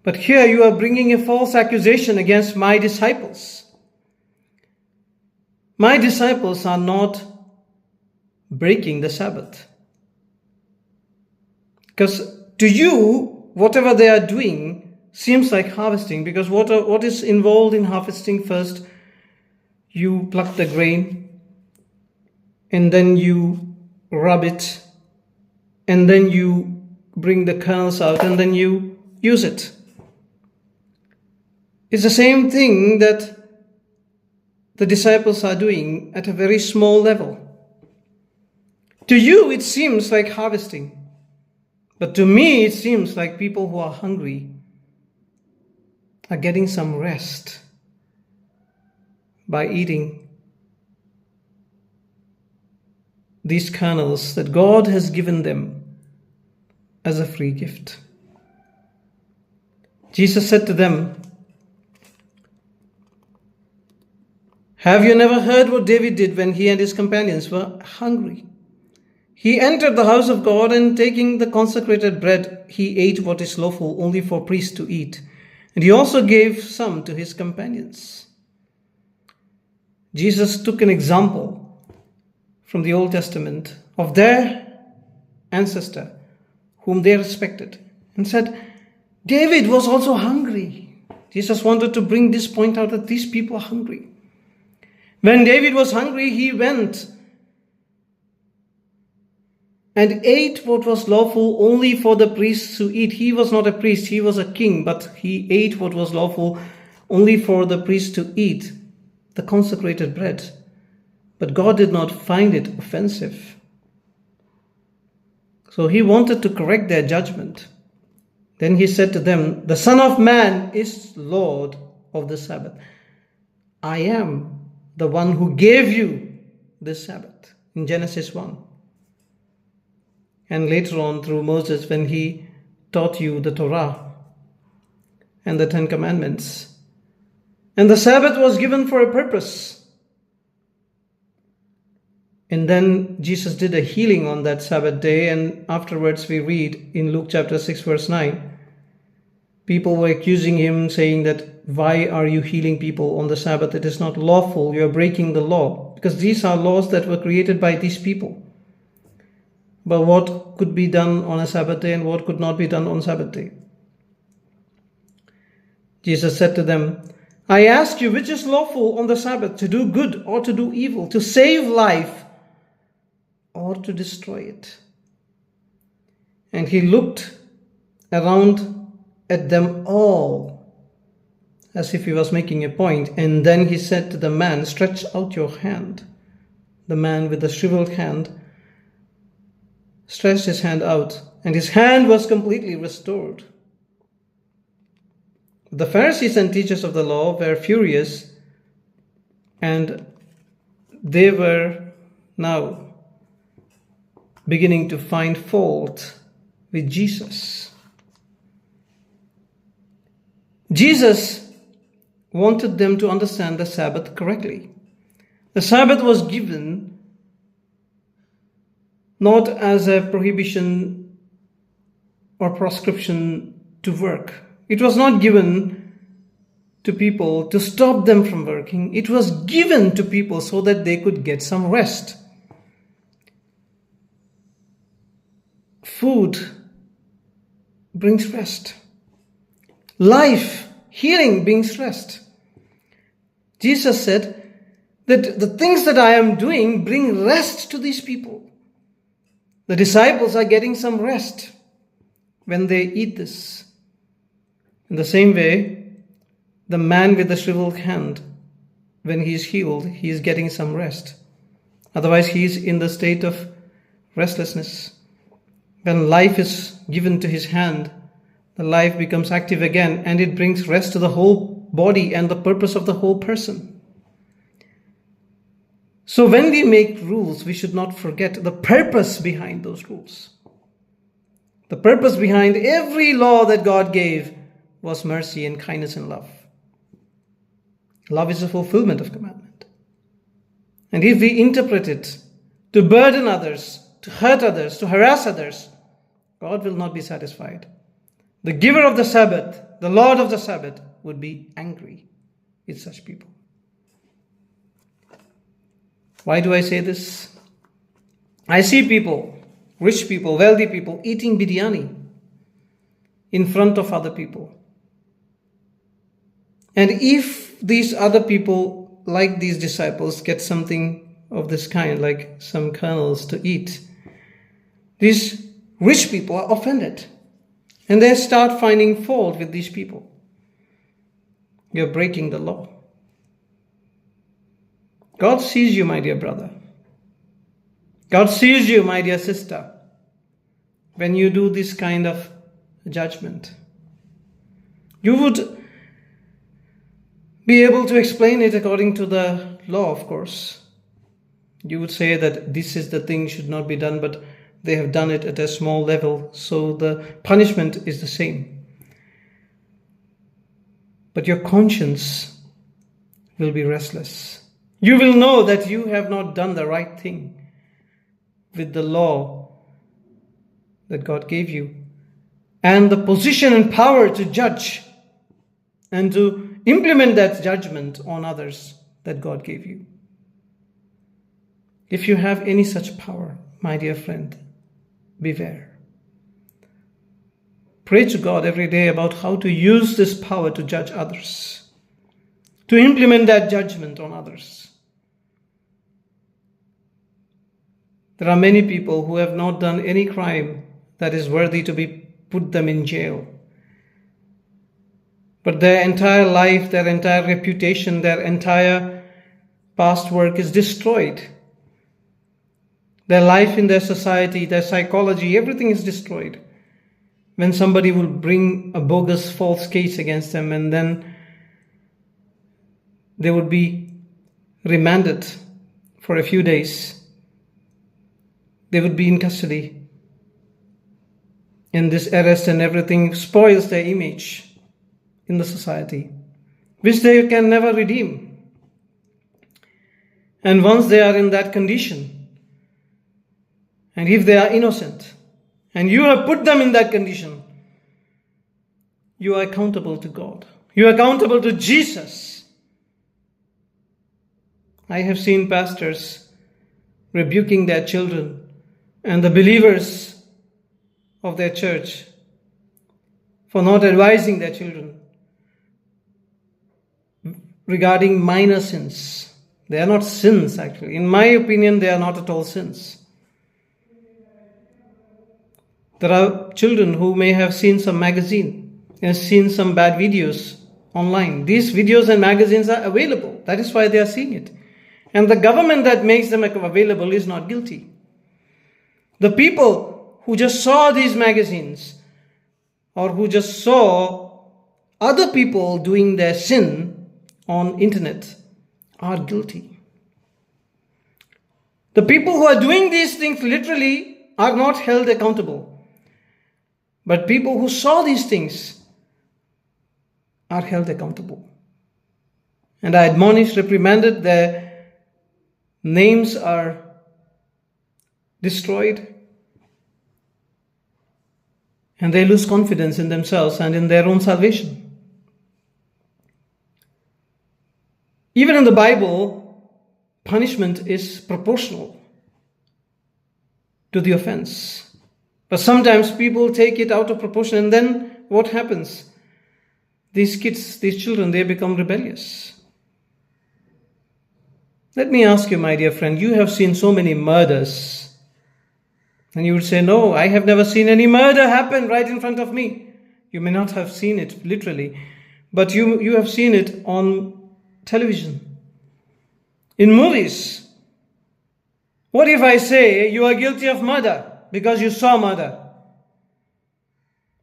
But here you are bringing a false accusation against my disciples. My disciples are not breaking the Sabbath. Because to you, whatever they are doing seems like harvesting, because what is involved in harvesting? First, you pluck the grain, and then you rub it, and then you bring the kernels out, and then you use it. It's the same thing that the disciples are doing at a very small level. To you, it seems like harvesting. But to me, it seems like people who are hungry are getting some rest by eating these kernels that God has given them as a free gift. Jesus said to them, "Have you never heard what David did when he and his companions were hungry? He entered the house of God, and taking the consecrated bread, he ate what is lawful only for priests to eat. And he also gave some to his companions." Jesus took an example from the Old Testament of their ancestor, whom they respected, and said, David was also hungry. Jesus wanted to bring this point out, that these people are hungry. When David was hungry, he went and ate what was lawful only for the priests to eat. He was not a priest, he was a king, but he ate what was lawful only for the priests to eat, the consecrated bread. But God did not find it offensive. So he wanted to correct their judgment. Then he said to them, "The Son of Man is Lord of the Sabbath. I am the one who gave you the Sabbath," in Genesis 1. And later on through Moses, when he taught you the Torah and the Ten Commandments. And the Sabbath was given for a purpose. And then Jesus did a healing on that Sabbath day, and afterwards we read in Luke chapter 6 verse 9, people were accusing him, saying that, "Why are you healing people on the Sabbath? It is not lawful. You are breaking the law." Because these are laws that were created by these people. But what could be done on a Sabbath day and what could not be done on Sabbath day? Jesus said to them, "I ask you, which is lawful on the Sabbath, to do good or to do evil, to save life or to destroy it?" And he looked around at them all as if he was making a point. And then he said to the man, "Stretch out your hand." The man with the shriveled hand stretched his hand out, and his hand was completely restored. The Pharisees and teachers of the law were furious, and they were now beginning to find fault with Jesus. Jesus wanted them to understand the Sabbath correctly. The Sabbath was given not as a prohibition or proscription to work. It was not given to people to stop them from working. It was given to people so that they could get some rest. Food brings rest. Life, healing brings rest. Jesus said that the things that I am doing bring rest to these people. The disciples are getting some rest when they eat this. In the same way, the man with the shriveled hand, when he is healed, he is getting some rest. Otherwise, he is in the state of restlessness. When life is given to his hand, the life becomes active again, and it brings rest to the whole body and the purpose of the whole person. So when we make rules, we should not forget the purpose behind those rules. The purpose behind every law that God gave was mercy and kindness and love. Love is a fulfillment of commandment. And if we interpret it to burden others, to hurt others, to harass others, God will not be satisfied. The giver of the Sabbath the Lord of the Sabbath, would be angry with such people. Why do I say this? I see people, rich people, wealthy people, eating biryani in front of other people. And if these other people, like these disciples, get something of this kind, like some kernels to eat, these rich people are offended. And they start finding fault with these people. You're breaking the law. God sees you, my dear brother. God sees you, my dear sister, when you do this kind of judgment. You would be able to explain it according to the law, of course. You would say that this is the thing should not be done, but they have done it at a small level, so the punishment is the same. But your conscience will be restless. You will know that you have not done the right thing with the law that God gave you, and the position and power to judge and to implement that judgment on others that God gave you. If you have any such power, my dear friend, beware. Pray to God every day about how to use this power to judge others, to implement that judgment on others. There are many people who have not done any crime that is worthy to be put them in jail. But their entire life, their entire reputation, their entire past work is destroyed. Their life in their society, their psychology, everything is destroyed when somebody will bring a bogus false case against them, and then they would be remanded for a few days. They would be in custody. And this arrest and everything spoils their image in the society, which they can never redeem. And once they are in that condition, and if they are innocent, and you have put them in that condition, you are accountable to God. You are accountable to Jesus. I have seen pastors rebuking their children and the believers of their church for not advising their children regarding minor sins. They are not sins, actually. In my opinion, they are not at all sins. There are children who may have seen some magazine and seen some bad videos online. These videos and magazines are available. That is why they are seeing it. And the government that makes them available is not guilty. The people who just saw these magazines, or who just saw other people doing their sin on internet, are guilty. The people who are doing these things literally are not held accountable. But people who saw these things are held accountable. And I admonished, reprimanded, their names are destroyed. And they lose confidence in themselves and in their own salvation. Even in the Bible, punishment is proportional to the offense. But sometimes people take it out of proportion, and then what happens? These kids, these children, they become rebellious. Let me ask you, my dear friend, you have seen so many murders. And you would say, no, I have never seen any murder happen right in front of me. You may not have seen it literally, but you have seen it on television, in movies. What if I say you are guilty of murder because you saw murder?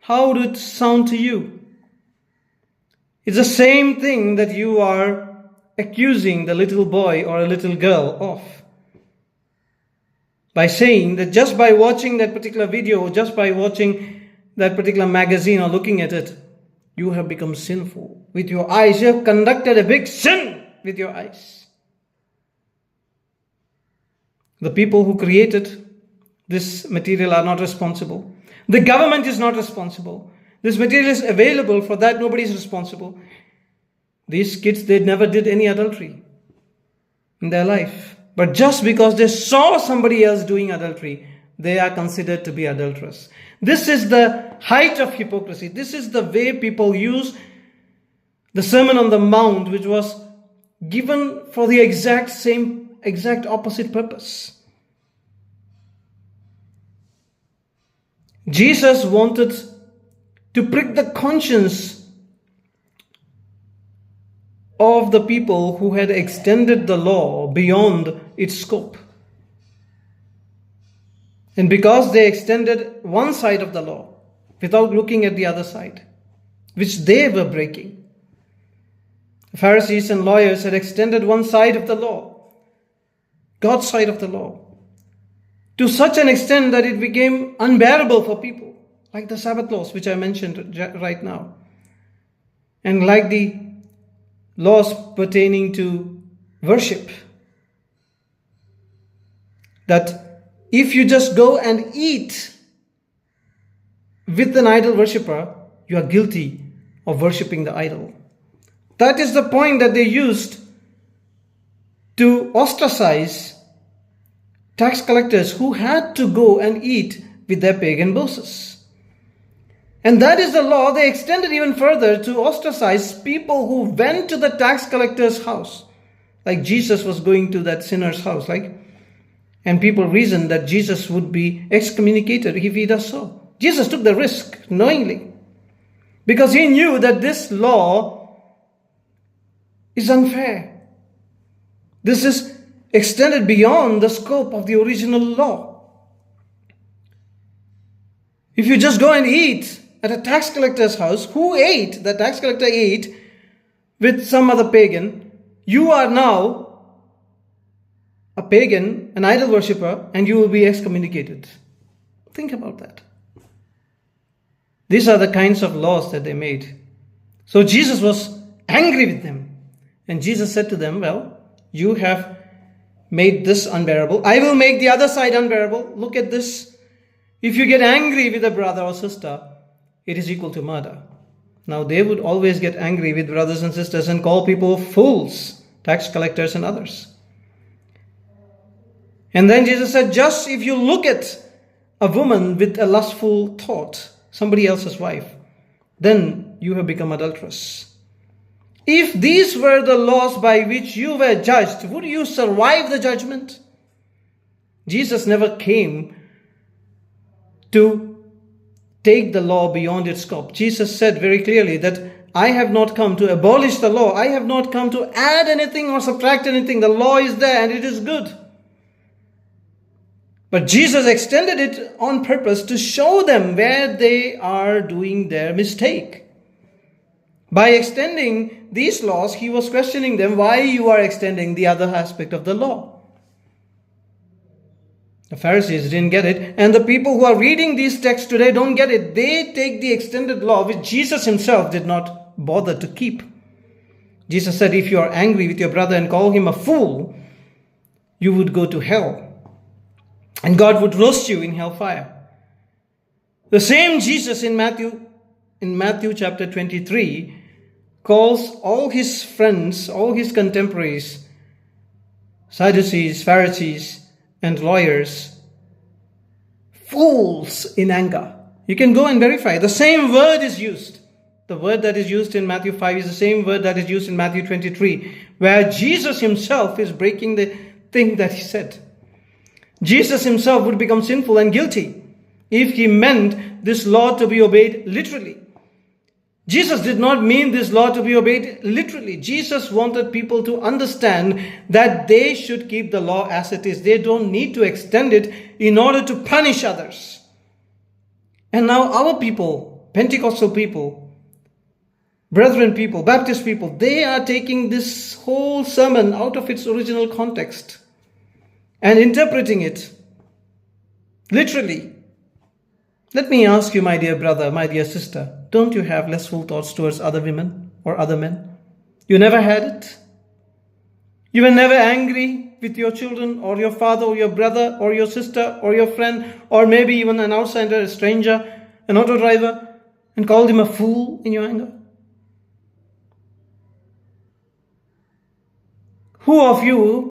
How would it sound to you? It's the same thing that you are accusing the little boy or a little girl of, by saying that just by watching that particular video, or just by watching that particular magazine or looking at it, you have become sinful with your eyes. You have conducted a big sin with your eyes. The people who created this material are not responsible. The government is not responsible. This material is available. For that, nobody is responsible. These kids, they never did any adultery in their life. But just because they saw somebody else doing adultery, they are considered to be adulterous. This is the height of hypocrisy. This is the way people use the Sermon on the Mount, which was given for the exact opposite purpose. Jesus wanted to prick the conscience of the people who had extended the law beyond its scope. And because they extended one side of the law without looking at the other side, which they were breaking. The Pharisees and lawyers had extended one side of the law, God's side of the law, to such an extent that it became unbearable for people, like the Sabbath laws, which I mentioned right now, and like the laws pertaining to worship. That if you just go and eat with an idol worshipper, you are guilty of worshipping the idol. That is the point that they used to ostracize tax collectors who had to go and eat with their pagan bosses. And that is the law they extended even further to ostracize people who went to the tax collector's house. Like Jesus was going to that sinner's house, and people reasoned that Jesus would be excommunicated if he does so. Jesus took the risk knowingly, because he knew that this law is unfair. This is extended beyond the scope of the original law. If you just go and eat at a tax collector's house, who ate? The tax collector ate with some other pagan. You are now a pagan, an idol worshipper, and you will be excommunicated. Think about that. These are the kinds of laws that they made. So Jesus was angry with them. And Jesus said to them, well, you have made this unbearable. I will make the other side unbearable. Look at this. If you get angry with a brother or sister, it is equal to murder. Now, they would always get angry with brothers and sisters and call people fools, tax collectors and others. And then Jesus said, just if you look at a woman with a lustful thought, somebody else's wife, then you have become adulterous. If these were the laws by which you were judged, would you survive the judgment? Jesus never came to take the law beyond its scope. Jesus said very clearly that I have not come to abolish the law. I have not come to add anything or subtract anything. The law is there and it is good. But Jesus extended it on purpose to show them where they are doing their mistake. By extending these laws, he was questioning them why you are extending the other aspect of the law. The Pharisees didn't get it, and the people who are reading these texts today don't get it. They take the extended law which Jesus himself did not bother to keep. Jesus said, if you are angry with your brother and call him a fool, you would go to hell. And God would roast you in hellfire. The same Jesus in Matthew chapter 23 calls all his friends, all his contemporaries, Sadducees, Pharisees, and lawyers, fools in anger. You can go and verify. The same word is used. The word that is used in Matthew 5 is the same word that is used in Matthew 23, where Jesus himself is breaking the thing that he said. Jesus himself would become sinful and guilty if he meant this law to be obeyed literally. Jesus did not mean this law to be obeyed literally. Jesus wanted people to understand that they should keep the law as it is. They don't need to extend it in order to punish others. And now our people, Pentecostal people, Brethren people, Baptist people, they are taking this whole sermon out of its original context and interpreting it literally. Let me ask you, my dear brother, my dear sister, don't you have lustful thoughts towards other women or other men? You never had it? You were never angry with your children or your father or your brother or your sister or your friend or maybe even an outsider, a stranger, an auto driver and called him a fool in your anger? Who of you